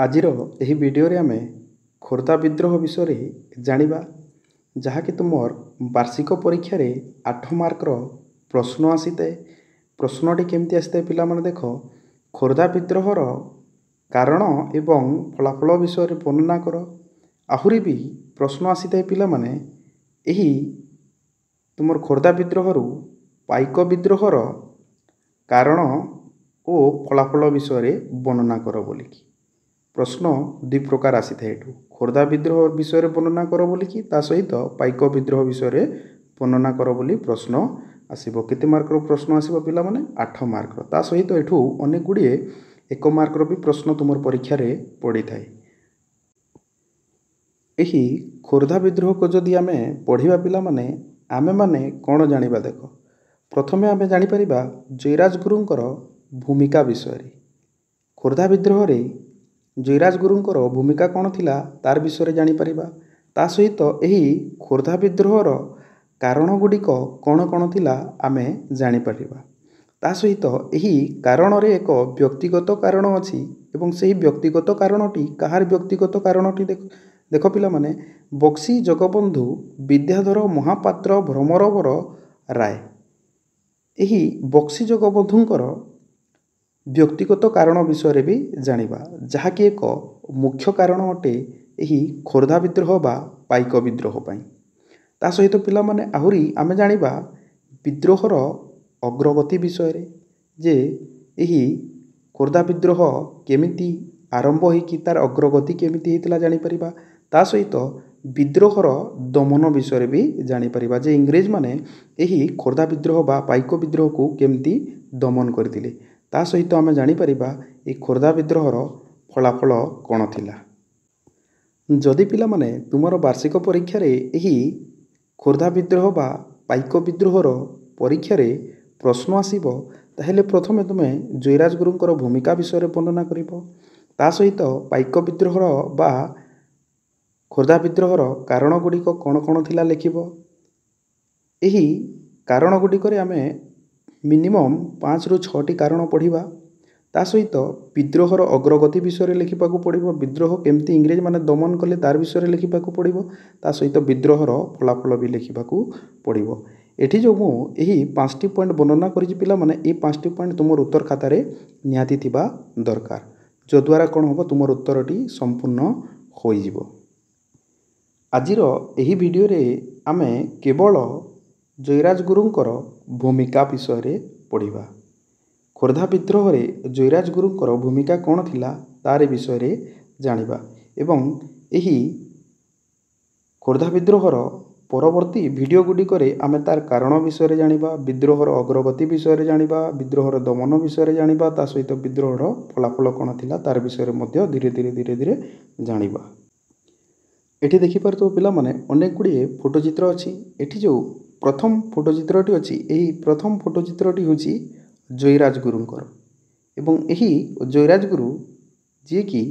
ଆଜିର ଏହି ଭିଡ଼ିଓରେ ଆମେ ଖୋର୍ଦ୍ଧା ବିଦ୍ରୋହ ବିଷୟରେ ଜାଣିବା, ଯାହାକି ତୁମର ବାର୍ଷିକ ପରୀକ୍ଷାରେ 8 ମାର୍କର ପ୍ରଶ୍ନ ଆସିଥାଏ। ପ୍ରଶ୍ନଟି କେମିତି ଆସିଥାଏ ପିଲାମାନେ ଦେଖ, ଖୋର୍ଦ୍ଧା ବିଦ୍ରୋହର କାରଣ ଏବଂ ଫଳାଫଳ ବିଷୟରେ ବର୍ଣ୍ଣନା କର। ଆହୁରି ବି ପ୍ରଶ୍ନ ଆସିଥାଏ ପିଲାମାନେ, ଏହି ତୁମର ଖୋର୍ଦ୍ଧା ବିଦ୍ରୋହରୁ ପାଇକ ବିଦ୍ରୋହର କାରଣ ଓ ଫଳାଫଳ ବିଷୟରେ ବର୍ଣ୍ଣନା କର ବୋଲିକି ପ୍ରଶ୍ନ ଦୁଇ ପ୍ରକାର ଆସିଥାଏ। ଏଠୁ ଖୋର୍ଦ୍ଧା ବିଦ୍ରୋହ ବିଷୟରେ ବର୍ଣ୍ଣନା କର ବୋଲିକି ତା ସହିତ ପାଇକ ବିଦ୍ରୋହ ବିଷୟରେ ବର୍ଣ୍ଣନା କର ବୋଲି ପ୍ରଶ୍ନ ଆସିବ। କେତେ ମାର୍କର ପ୍ରଶ୍ନ ଆସିବ ପିଲାମାନେ? 8 ମାର୍କର। ତା ସହିତ ଏଠୁ ଅନେକ ଗୁଡ଼ିଏ 1 ମାର୍କର ବି ପ୍ରଶ୍ନ ତୁମର ପରୀକ୍ଷାରେ ପଡ଼ିଥାଏ। ଏହି ଖୋର୍ଦ୍ଧା ବିଦ୍ରୋହକୁ ଯଦି ଆମେ ପଢ଼ିବା ପିଲାମାନେ, ଆମେମାନେ କ'ଣ ଜାଣିବା ଦେଖ। ପ୍ରଥମେ ଆମେ ଜାଣିପାରିବା ଜୟୀରାଜ ଗୁରୁଙ୍କର ଭୂମିକା ବିଷୟରେ। ଖୋର୍ଦ୍ଧା ବିଦ୍ରୋହରେ ଜୟୀରାଜ ଗୁରୁଙ୍କର ଭୂମିକା କ'ଣ ଥିଲା ତାର ବିଷୟରେ ଜାଣିପାରିବା। ତା ସହିତ ଏହି ଖୋର୍ଦ୍ଧା ବିଦ୍ରୋହର କାରଣ ଗୁଡ଼ିକ କ'ଣ କ'ଣ ଥିଲା ଆମେ ଜାଣିପାରିବା। ତା ସହିତ ଏହି କାରଣରେ ଏକ ବ୍ୟକ୍ତିଗତ କାରଣ ଅଛି ଏବଂ ସେହି ବ୍ୟକ୍ତିଗତ କାରଣଟି କାହାର ବ୍ୟକ୍ତିଗତ କାରଣଟି ଦେଖ ପିଲାମାନେ, ବକ୍ସି ଜଗବନ୍ଧୁ ବିଦ୍ୟାଧର ମହାପାତ୍ର ଭ୍ରମରବର ରାୟ। ଏହି ବକ୍ସି ଜଗବନ୍ଧୁଙ୍କର ବ୍ୟକ୍ତିଗତ କାରଣ ବିଷୟରେ ବି ଜାଣିବା, ଯାହାକି ଏକ ମୁଖ୍ୟ କାରଣ ଅଟେ ଏହି ଖୋର୍ଦ୍ଧା ବିଦ୍ରୋହ ବା ପାଇକ ବିଦ୍ରୋହ ପାଇଁ। ତା ସହିତ ପିଲାମାନେ ଆହୁରି ଆମେ ଜାଣିବା ବିଦ୍ରୋହର ଅଗ୍ରଗତି ବିଷୟରେ, ଯେ ଏହି ଖୋର୍ଦ୍ଧା ବିଦ୍ରୋହ କେମିତି ଆରମ୍ଭ ହୋଇକି ତାର ଅଗ୍ରଗତି କେମିତି ହୋଇଥିଲା ଜାଣିପାରିବା। ତା ସହିତ ବିଦ୍ରୋହର ଦମନ ବିଷୟରେ ବି ଜାଣିପାରିବା, ଯେ ଇଂରେଜମାନେ ଏହି ଖୋର୍ଦ୍ଧା ବିଦ୍ରୋହ ବା ପାଇକ ବିଦ୍ରୋହକୁ କେମିତି ଦମନ କରିଥିଲେ। ତା ସହିତ ଆମେ ଜାଣିପାରିବା ଏହି ଖୋର୍ଦ୍ଧା ବିଦ୍ରୋହର ଫଳାଫଳ କ'ଣ ଥିଲା। ଯଦି ପିଲାମାନେ ତୁମର ବାର୍ଷିକ ପରୀକ୍ଷାରେ ଏହି ଖୋର୍ଦ୍ଧା ବିଦ୍ରୋହ ବା ପାଇକ ବିଦ୍ରୋହର ପରୀକ୍ଷାରେ ପ୍ରଶ୍ନ ଆସିବ, ତାହେଲେ ପ୍ରଥମେ ତୁମେ ଜୟୀରାଜ ଗୁରୁଙ୍କର ଭୂମିକା ବିଷୟରେ ବର୍ଣ୍ଣନା କରିବ। ତା ସହିତ ପାଇକ ବିଦ୍ରୋହର ବା ଖୋର୍ଦ୍ଧା ବିଦ୍ରୋହର କାରଣ ଗୁଡ଼ିକ କ'ଣ କ'ଣ ଥିଲା ଲେଖିବ। ଏହି କାରଣ ଗୁଡ଼ିକରେ ଆମେ ମିନିମମ୍ 5ରୁ 6ଟି କାରଣ ପଢ଼ିବା। ତା ସହିତ ବିଦ୍ରୋହର ଅଗ୍ରଗତି ବିଷୟରେ ଲେଖିବାକୁ ପଡ଼ିବ। ବିଦ୍ରୋହ କେମିତି ଇଂରେଜମାନେ ଦମନ କଲେ ତାର ବିଷୟରେ ଲେଖିବାକୁ ପଡ଼ିବ। ତା ସହିତ ବିଦ୍ରୋହର ଫଳାଫଳ ବି ଲେଖିବାକୁ ପଡ଼ିବ। ଏଠି ଯେଉଁ ମୁଁ ଏହି 5ଟି ପଏଣ୍ଟ ବର୍ଣ୍ଣନା କରିଛି ପିଲାମାନେ, ଏହି 5ଟି ପଏଣ୍ଟ ତୁମର ଉତ୍ତର ଖାତାରେ ନିହାତି ଥିବା ଦରକାର, ଯଦ୍ୱାରା କ'ଣ ହେବ, ତୁମର ଉତ୍ତରଟି ସମ୍ପୂର୍ଣ୍ଣ ହୋଇଯିବ। ଆଜିର ଏହି ଭିଡ଼ିଓରେ ଆମେ କେବଳ ଜୟୀରାଜ ଗୁରୁଙ୍କର ଭୂମିକା ବିଷୟରେ ପଢ଼ିବା। ଖୋର୍ଦ୍ଧା ବିଦ୍ରୋହରେ ଜୟୀରାଜ ଗୁରୁଙ୍କର ଭୂମିକା କ'ଣ ଥିଲା ତାର ବିଷୟରେ ଜାଣିବା ଏବଂ ଏହି ଖୋର୍ଦ୍ଧା ବିଦ୍ରୋହର ପରବର୍ତ୍ତୀ ଭିଡ଼ିଓ ଗୁଡ଼ିକରେ ଆମେ ତାର କାରଣ ବିଷୟରେ ଜାଣିବା, ବିଦ୍ରୋହର ଅଗ୍ରଗତି ବିଷୟରେ ଜାଣିବା, ବିଦ୍ରୋହର ଦମନ ବିଷୟରେ ଜାଣିବା, ତା ସହିତ ବିଦ୍ରୋହର ଫଳାଫଳ କ'ଣ ଥିଲା ତାର ବିଷୟରେ ମଧ୍ୟ ଧୀରେ ଧୀରେ ଜାଣିବା। ଏଠି ଦେଖିପାରୁଥିବ ପିଲାମାନେ ଅନେକ ଗୁଡ଼ିଏ ଫଟୋଚିତ୍ର ଅଛି। ଏଠି ଯେଉଁ ପ୍ରଥମ ଫଟୋଚିତ୍ରଟି ଅଛି, ଏହି ପ୍ରଥମ ଫଟୋଚିତ୍ରଟି ହେଉଛି ଜୟୀରାଜ ଗୁରୁଙ୍କର ଏବଂ ଏହି ଜୟୀରାଜ ଗୁରୁ ଯିଏକି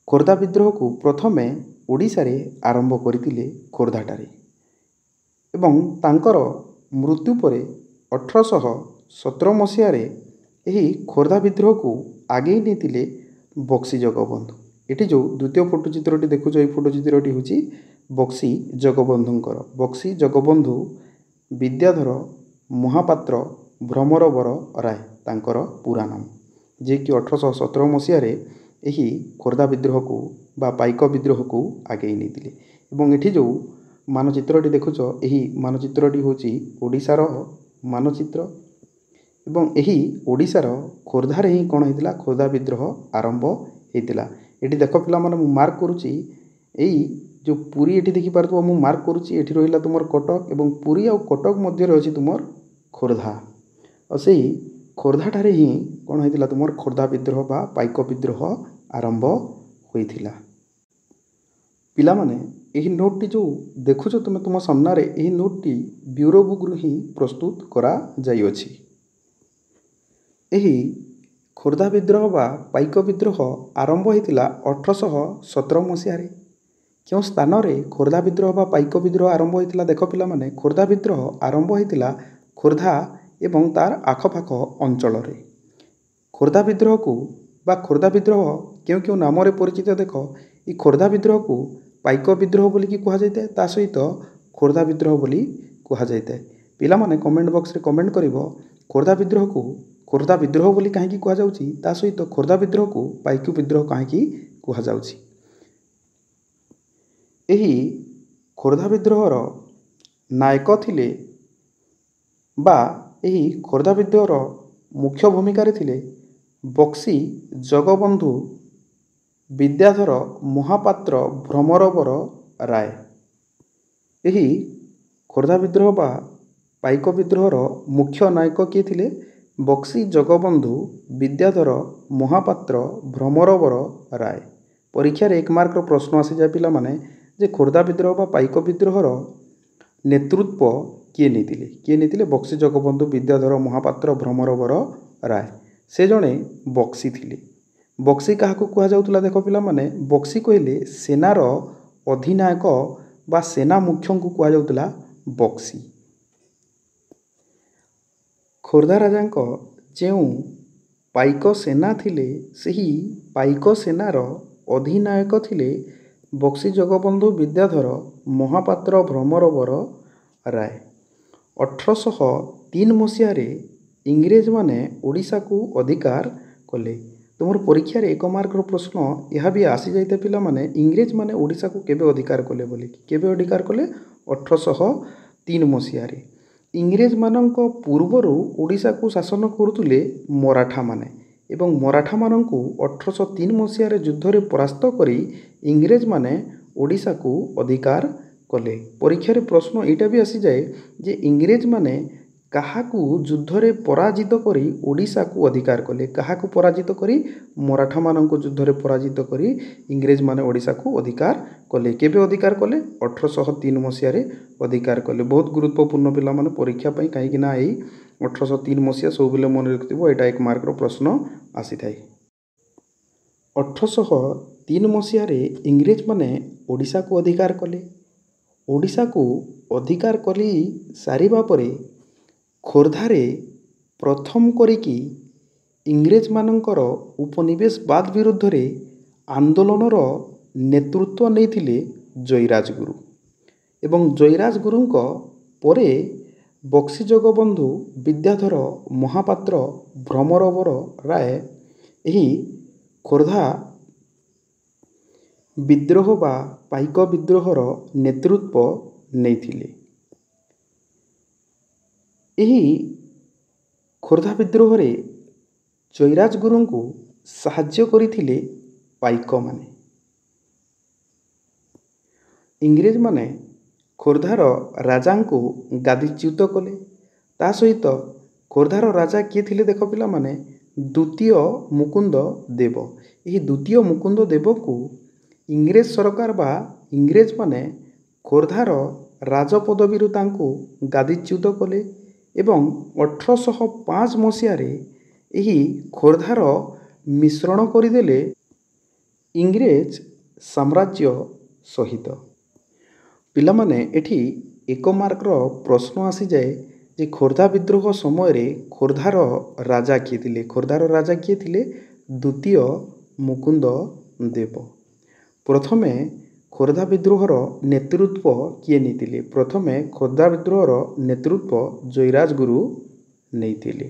ଖୋର୍ଦ୍ଧା ବିଦ୍ରୋହକୁ ପ୍ରଥମେ ଓଡ଼ିଶାରେ ଆରମ୍ଭ କରିଥିଲେ ଖୋର୍ଦ୍ଧାଠାରେ ଏବଂ ତାଙ୍କର ମୃତ୍ୟୁ ପରେ 1817 ମସିହାରେ ଏହି ଖୋର୍ଦ୍ଧା ବିଦ୍ରୋହକୁ ଆଗେଇ ନେଇଥିଲେ ବକ୍ସି ଜଗବନ୍ଧୁ। ଏଠି ଯେଉଁ ଦ୍ୱିତୀୟ ଫଟୋଚିତ୍ରଟି ଦେଖୁଛ, ଏହି ଫଟୋଚିତ୍ରଟି ହେଉଛି ବକ୍ସି ଜଗବନ୍ଧୁଙ୍କର। ବକ୍ସି ଜଗବନ୍ଧୁ ବିଦ୍ୟାଧର ମହାପାତ୍ର ଭ୍ରମରବର ରାୟ ତାଙ୍କର ପୁରା ନାମ, ଯିଏକି 1817 ମସିହାରେ ଏହି ଖୋର୍ଦ୍ଧା ବିଦ୍ରୋହକୁ ବା ପାଇକ ବିଦ୍ରୋହକୁ ଆଗେଇ ନେଇଥିଲେ। ଏବଂ ଏଠି ଯେଉଁ ମାନଚିତ୍ରଟି ଦେଖୁଛ, ଏହି ମାନଚିତ୍ରଟି ହେଉଛି ଓଡ଼ିଶାର ମାନଚିତ୍ର ଏବଂ ଏହି ଓଡ଼ିଶାର ଖୋର୍ଦ୍ଧାରେ ହିଁ କ'ଣ ହେଇଥିଲା, ଖୋର୍ଦ୍ଧା ବିଦ୍ରୋହ ଆରମ୍ଭ ହେଇଥିଲା। ଏଠି ଦେଖ ପିଲାମାନେ, ମୁଁ ମାର୍କ କରୁଛି ଏଇ ଯେଉଁ ପୁରୀ, ଏଠି ଦେଖିପାରୁଥିବ ମୁଁ ମାର୍କ କରୁଛି, ଏଠି ରହିଲା ତୁମର କଟକ ଏବଂ ପୁରୀ ଆଉ କଟକ ମଧ୍ୟରେ ଅଛି ତୁମର ଖୋର୍ଦ୍ଧା। ଆଉ ସେଇ ଖୋର୍ଦ୍ଧାଠାରେ ହିଁ କ'ଣ ହେଇଥିଲା, ତୁମର ଖୋର୍ଦ୍ଧା ବିଦ୍ରୋହ ବା ପାଇକ ବିଦ୍ରୋହ ଆରମ୍ଭ ହୋଇଥିଲା। ପିଲାମାନେ ଏହି ନୋଟଟି ଯେଉଁ ଦେଖୁଛ ତୁମେ ତୁମ ସାମ୍ନାରେ, ଏହି ନୋଟଟି ବ୍ୟୁରୋ ବୁକ୍ରୁ ହିଁ ପ୍ରସ୍ତୁତ କରାଯାଇଅଛି। ଏହି ଖୋର୍ଦ୍ଧା ବିଦ୍ରୋହ ବା ପାଇକ ବିଦ୍ରୋହ ଆରମ୍ଭ ହୋଇଥିଲା 1817 ମସିହାରେ। କେଉଁ ସ୍ଥାନରେ ଖୋର୍ଦ୍ଧା ବିଦ୍ରୋହ ବା ପାଇକ ବିଦ୍ରୋହ ଆରମ୍ଭ ହୋଇଥିଲା ଦେଖ ପିଲାମାନେ, ଖୋର୍ଦ୍ଧା ବିଦ୍ରୋହ ଆରମ୍ଭ ହୋଇଥିଲା ଖୋର୍ଦ୍ଧା ଏବଂ ତାର ଆଖପାଖ ଅଞ୍ଚଳରେ। ଖୋର୍ଦ୍ଧା ବିଦ୍ରୋହକୁ ବା ଖୋର୍ଦ୍ଧା ବିଦ୍ରୋହ କେଉଁ କେଉଁ ନାମରେ ପରିଚିତ ଦେଖ। ଏ ଖୋର୍ଦ୍ଧା ବିଦ୍ରୋହକୁ ପାଇକ ବିଦ୍ରୋହ ବୋଲିକି କୁହାଯାଇଥାଏ, ତା ସହିତ ଖୋର୍ଦ୍ଧା ବିଦ୍ରୋହ ବୋଲି କୁହାଯାଇଥାଏ। ପିଲାମାନେ କମେଣ୍ଟ ବକ୍ସରେ କମେଣ୍ଟ କରିବ ଖୋର୍ଦ୍ଧା ବିଦ୍ରୋହକୁ ଖୋର୍ଦ୍ଧା ବିଦ୍ରୋହ ବୋଲି କାହିଁକି କୁହାଯାଉଛି, ତା ସହିତ ଖୋର୍ଦ୍ଧା ବିଦ୍ରୋହକୁ ପାଇକ ବିଦ୍ରୋହ କାହିଁକି କୁହାଯାଉଛି। ଏହି ଖୋର୍ଦ୍ଧା ବିଦ୍ରୋହର ନାୟକ ଥିଲେ ବା ଏହି ଖୋର୍ଦ୍ଧା ବିଦ୍ରୋହର ମୁଖ୍ୟ ଭୂମିକାରେ ଥିଲେ ବକ୍ସି ଜଗବନ୍ଧୁ ବିଦ୍ୟାଧର ମହାପାତ୍ର ଭ୍ରମରବର ରାୟ। ଏହି ଖୋର୍ଦ୍ଧା ବିଦ୍ରୋହ ବା ପାଇକ ବିଦ୍ରୋହର ମୁଖ୍ୟ ନାୟକ କିଏ ଥିଲେ? ବକ୍ସି ଜଗବନ୍ଧୁ ବିଦ୍ୟାଧର ମହାପାତ୍ର ଭ୍ରମରବର ରାୟ। ପରୀକ୍ଷାରେ 1 ମାର୍କର ପ୍ରଶ୍ନ ଆସିଯାଏ ପିଲାମାନେ ଯେ ଖୋର୍ଦ୍ଧା ବିଦ୍ରୋହ ବା ପାଇକ ବିଦ୍ରୋହର ନେତୃତ୍ୱ କିଏ ନେଇଥିଲେ? କିଏ ନେଇଥିଲେ? ବକ୍ସି ଜଗବନ୍ଧୁ ବିଦ୍ୟାଧର ମହାପାତ୍ର ଭ୍ରମରବର ରାୟ। ସେ ଜଣେ ବକ୍ସି ଥିଲେ। ବକ୍ସି କାହାକୁ କୁହାଯାଉଥିଲା ଦେଖ ପିଲାମାନେ, ବକ୍ସି କହିଲେ ସେନାର ଅଧିନାୟକ ବା ସେନା ମୁଖ୍ୟଙ୍କୁ କୁହାଯାଉଥିଲା ବକ୍ସି। ଖୋର୍ଦ୍ଧା ରାଜାଙ୍କ ଯେଉଁ ପାଇକ ସେନା ଥିଲେ ସେହି ପାଇକ ସେନାର ଅଧିନାୟକ ଥିଲେ ବକ୍ସି ଜଗବନ୍ଧୁ ବିଦ୍ୟାଧର ମହାପାତ୍ର ଭ୍ରମରବର ରାୟ। 1803 ମସିହାରେ ଇଂରେଜମାନେ ଓଡ଼ିଶାକୁ ଅଧିକାର କଲେ। ତୁମର ପରୀକ୍ଷାରେ 1 ମାର୍କର ପ୍ରଶ୍ନ ଏହା ବି ଆସିଯାଇଥାଏ ପିଲାମାନେ, ଇଂରେଜମାନେ ଓଡ଼ିଶାକୁ କେବେ ଅଧିକାର କଲେ ବୋଲିକି। କେବେ ଅଧିକାର କଲେ? 1803 ମସିହାରେ। ଇଂରେଜମାନଙ୍କ ପୂର୍ବରୁ ଓଡ଼ିଶାକୁ ଶାସନ କରୁଥିଲେ ମରାଠାମାନେ ଏବଂ ମରାଠାମାନଙ୍କୁ 1803 ମସିହାରେ ଯୁଦ୍ଧରେ ପରାସ୍ତ କରି ଇଂରେଜମାନେ ଓଡ଼ିଶାକୁ ଅଧିକାର କଲେ। ପରୀକ୍ଷାରେ ପ୍ରଶ୍ନ ଏଇଟା ବି ଆସିଯାଏ ଯେ ଇଂରେଜମାନେ କାହାକୁ ଯୁଦ୍ଧରେ ପରାଜିତ କରି ଓଡ଼ିଶାକୁ ଅଧିକାର କଲେ? କାହାକୁ ପରାଜିତ କରି? ମରାଠାମାନଙ୍କୁ ଯୁଦ୍ଧରେ ପରାଜିତ କରି ଇଂରେଜମାନେ ଓଡ଼ିଶାକୁ ଅଧିକାର କଲେ। କେବେ ଅଧିକାର କଲେ? 1803 ମସିହାରେ ଅଧିକାର କଲେ। ବହୁତ ଗୁରୁତ୍ୱପୂର୍ଣ୍ଣ ପିଲାମାନେ ପରୀକ୍ଷା ପାଇଁ, କାହିଁକିନା ଏଇ 1803 ମସିହା ସବୁବେଳେ ମନେ ରଖିଥିବ, ଏଇଟା 1 ମାର୍କର ପ୍ରଶ୍ନ ଆସିଥାଏ। 1803 ମସିହାରେ ଇଂରେଜମାନେ ଓଡ଼ିଶାକୁ ଅଧିକାର କଲେ। ଓଡ଼ିଶାକୁ ଅଧିକାର କରି ସାରିବା ପରେ ଖୋର୍ଦ୍ଧାରେ ପ୍ରଥମ କରିକି ଇଂରେଜମାନଙ୍କର ଉପନିବେଶବାଦ ବିରୁଦ୍ଧରେ ଆନ୍ଦୋଳନର ନେତୃତ୍ୱ ନେଇଥିଲେ ଜୟୀରାଜଗୁରୁ ଏବଂ ଜୟୀରାଜଗୁରୁଙ୍କ ପରେ ବକ୍ସି ଜଗବନ୍ଧୁ ବିଦ୍ୟାଧର ମହାପାତ୍ର ଭ୍ରମରବର ରାୟ ଏହି ଖୋର୍ଦ୍ଧା ବିଦ୍ରୋହ ବା ପାଇକ ବିଦ୍ରୋହର ନେତୃତ୍ୱ ନେଇଥିଲେ। ଏହି ଖୋର୍ଦ୍ଧା ବିଦ୍ରୋହରେ ଜୟୀରାଜଗୁରୁଙ୍କୁ ସାହାଯ୍ୟ କରିଥିଲେ ପାଇକମାନେ। ଇଂରେଜମାନେ ଖୋର୍ଦ୍ଧାର ରାଜାଙ୍କୁ ଗାଦିଚ୍ୟୁତ କଲେ। ତା ସହିତ ଖୋର୍ଦ୍ଧାର ରାଜା କିଏ ଥିଲେ ଦେଖ ପିଲାମାନେ, ଦ୍ୱିତୀୟ ମୁକୁନ୍ଦ ଦେବ। ଏହି ଦ୍ୱିତୀୟ ମୁକୁନ୍ଦ ଦେବକୁ ଇଂରେଜ ସରକାର ବା ଇଂରେଜମାନେ ଖୋର୍ଦ୍ଧାର ରାଜପଦବୀରୁ ତାଙ୍କୁ ଗାଦିଚ୍ୟୁତ କଲେ ଏବଂ 1805 ମସିହାରେ ଏହି ଖୋର୍ଦ୍ଧାର ମିଶ୍ରଣ କରିଦେଲେ ଇଂରେଜ ସାମ୍ରାଜ୍ୟ ସହିତ। ପିଲାମାନେ ଏଠି 1 ମାର୍କର ପ୍ରଶ୍ନ ଆସିଯାଏ ଯେ ଖୋର୍ଦ୍ଧା ବିଦ୍ରୋହ ସମୟରେ ଖୋର୍ଦ୍ଧାର ରାଜା କିଏ ଥିଲେ? ଖୋର୍ଦ୍ଧାର ରାଜା କିଏ ଥିଲେ? ଦ୍ୱିତୀୟ ମୁକୁନ୍ଦ ଦେବ। ପ୍ରଥମେ ଖୋର୍ଦ୍ଧା ବିଦ୍ରୋହର ନେତୃତ୍ୱ କିଏ ନେଇଥିଲେ? ପ୍ରଥମେ ଖୋର୍ଦ୍ଧା ବିଦ୍ରୋହର ନେତୃତ୍ୱ ଜୟୀରାଜଗୁରୁ ନେଇଥିଲେ।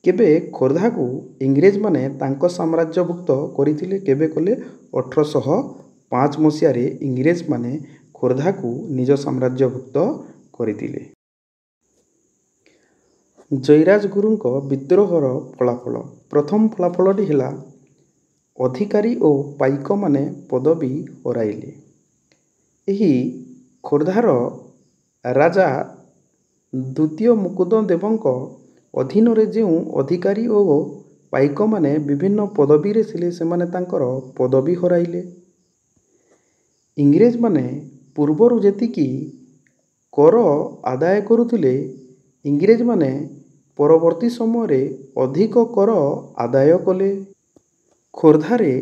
କେବେ ଖୋର୍ଦ୍ଧାକୁ ଇଂରେଜମାନେ ତାଙ୍କ ସାମ୍ରାଜ୍ୟଭୁକ୍ତ କରିଥିଲେ? କେବେ କଲେ? 1805 ମସିହାରେ ଇଂରେଜମାନେ ଖୋର୍ଦ୍ଧାକୁ ନିଜ ସାମ୍ରାଜ୍ୟଭୁକ୍ତ କରିଥିଲେ। ଜୟୀରାଜଗୁରୁଙ୍କ ବିଦ୍ରୋହର ଫଳାଫଳ। ପ୍ରଥମ ଫଳାଫଳଟି ହେଲା ଅଧିକାରୀ ଓ ପାଇକମାନେ ପଦବୀ ହରାଇଲେ। ଏହି ଖୋର୍ଦ୍ଧାର ରାଜା ଦ୍ୱିତୀୟ ମୁକୁନ୍ଦ ଦେବଙ୍କ ଅଧୀନରେ ଯେଉଁ ଅଧିକାରୀ ଓ ପାଇକମାନେ ବିଭିନ୍ନ ପଦବୀରେ ଥିଲେ ସେମାନେ ତାଙ୍କର ପଦବୀ ହରାଇଲେ। ଇଂରେଜମାନେ ପୂର୍ବରୁ ଯେତିକି କର ଆଦାୟ କରୁଥିଲେ ଇଂରେଜମାନେ ପରବର୍ତ୍ତୀ ସମୟରେ ଅଧିକ କର ଆଦାୟ କଲେ। ଖୋର୍ଦ୍ଧାରେ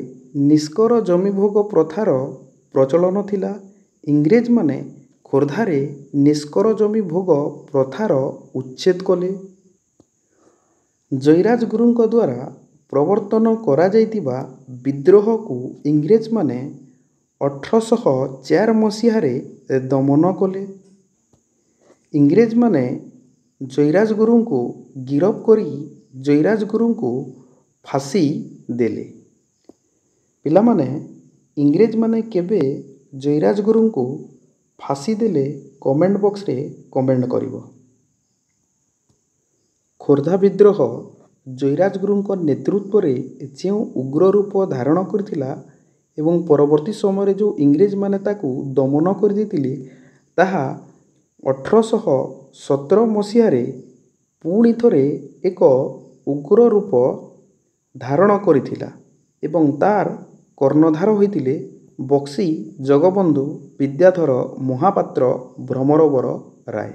ନିଷ୍କର ଜମିଭୋଗ ପ୍ରଥାର ପ୍ରଚଳନ ଥିଲା। ଇଂରେଜମାନେ ଖୋର୍ଦ୍ଧାରେ ନିଷ୍କର ଜମି ଭୋଗ ପ୍ରଥାର ଉଚ୍ଛେଦ କଲେ। ଜୟୀରାଜଗୁରୁଙ୍କ ଦ୍ୱାରା ପ୍ରବର୍ତ୍ତନ କରାଯାଇଥିବା ବିଦ୍ରୋହକୁ ଇଂରେଜମାନେ 1804 ମସିହାରେ ଦମନ କଲେ। ଇଂରେଜମାନେ ଜୟୀରାଜଗୁରୁଙ୍କୁ ଗିରଫ କରି ଜୟୀରାଜଗୁରୁଙ୍କୁ ଫାଶୀ ଦେଲେ। ପିଲାମାନେ, ଇଂରେଜମାନେ କେବେ ଜୟୀରାଜଗୁରୁଙ୍କୁ ଫାଶୀ ଦେଲେ କମେଣ୍ଟ ବକ୍ସରେ କମେଣ୍ଟ କରିବ। ଖୋର୍ଦ୍ଧା ବିଦ୍ରୋହ ଜୟୀରାଜଗୁରୁଙ୍କ ନେତୃତ୍ୱରେ ଯେଉଁ ଉଗ୍ର ରୂପ ଧାରଣ କରିଥିଲା ଏବଂ ପରବର୍ତ୍ତୀ ସମୟରେ ଯେଉଁ ଇଂରେଜମାନେ ତାକୁ ଦମନ କରିଦେଇଥିଲେ, ତାହା 1817 ମସିହାରେ ପୁଣି ଥରେ ଏକ ଉଗ୍ର ରୂପ ଧାରଣ କରିଥିଲା ଏବଂ ତାର କର୍ଣ୍ଣଧାର ହୋଇଥିଲେ ବକ୍ସି ଜଗବନ୍ଧୁ ବିଦ୍ୟାଧର ମହାପାତ୍ର ଭ୍ରମରବର ରାୟ।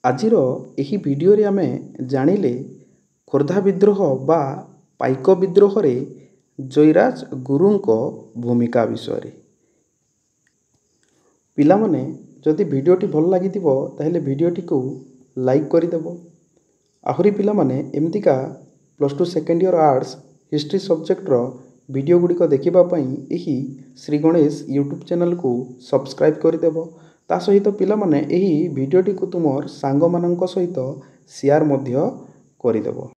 ଆଜିର ଏହି ଭିଡ଼ିଓରେ ଆମେ ଜାଣିଲେ ଖୋର୍ଦ୍ଧା ବିଦ୍ରୋହ ବା ପାଇକ ବିଦ୍ରୋହରେ ଜୟୀରାଜଗୁରୁଙ୍କ ଭୂମିକା ବିଷୟରେ। ପିଲାମାନେ, ଯଦି ଭିଡ଼ିଓଟି ଭଲ ଲାଗିଥିବ ତାହେଲେ ଭିଡ଼ିଓଟିକୁ ଲାଇକ୍ କରିଦେବ। ଆହୁରି ପିଲାମାନେ ଏମିତିକା +2 ସେକେଣ୍ଡ ଇୟର ଆର୍ଟ୍ସ ହିଷ୍ଟ୍ରି ସବଜେକ୍ଟର ଭିଡ଼ିଓ ଗୁଡ଼ିକ ଦେଖିବା ପାଇଁ ଏହି ଶ୍ରୀ ଗଣେଶ ୟୁଟ୍ୟୁବ୍ ଚ୍ୟାନେଲକୁ ସବସ୍କ୍ରାଇବ୍ କରିଦେବ। ତା ସହିତ ପିଲାମାନେ ଏହି ଭିଡ଼ିଓଟିକୁ ତୁମର ସାଙ୍ଗମାନଙ୍କ ସହିତ ସେୟାର ମଧ୍ୟ କରିଦେବ।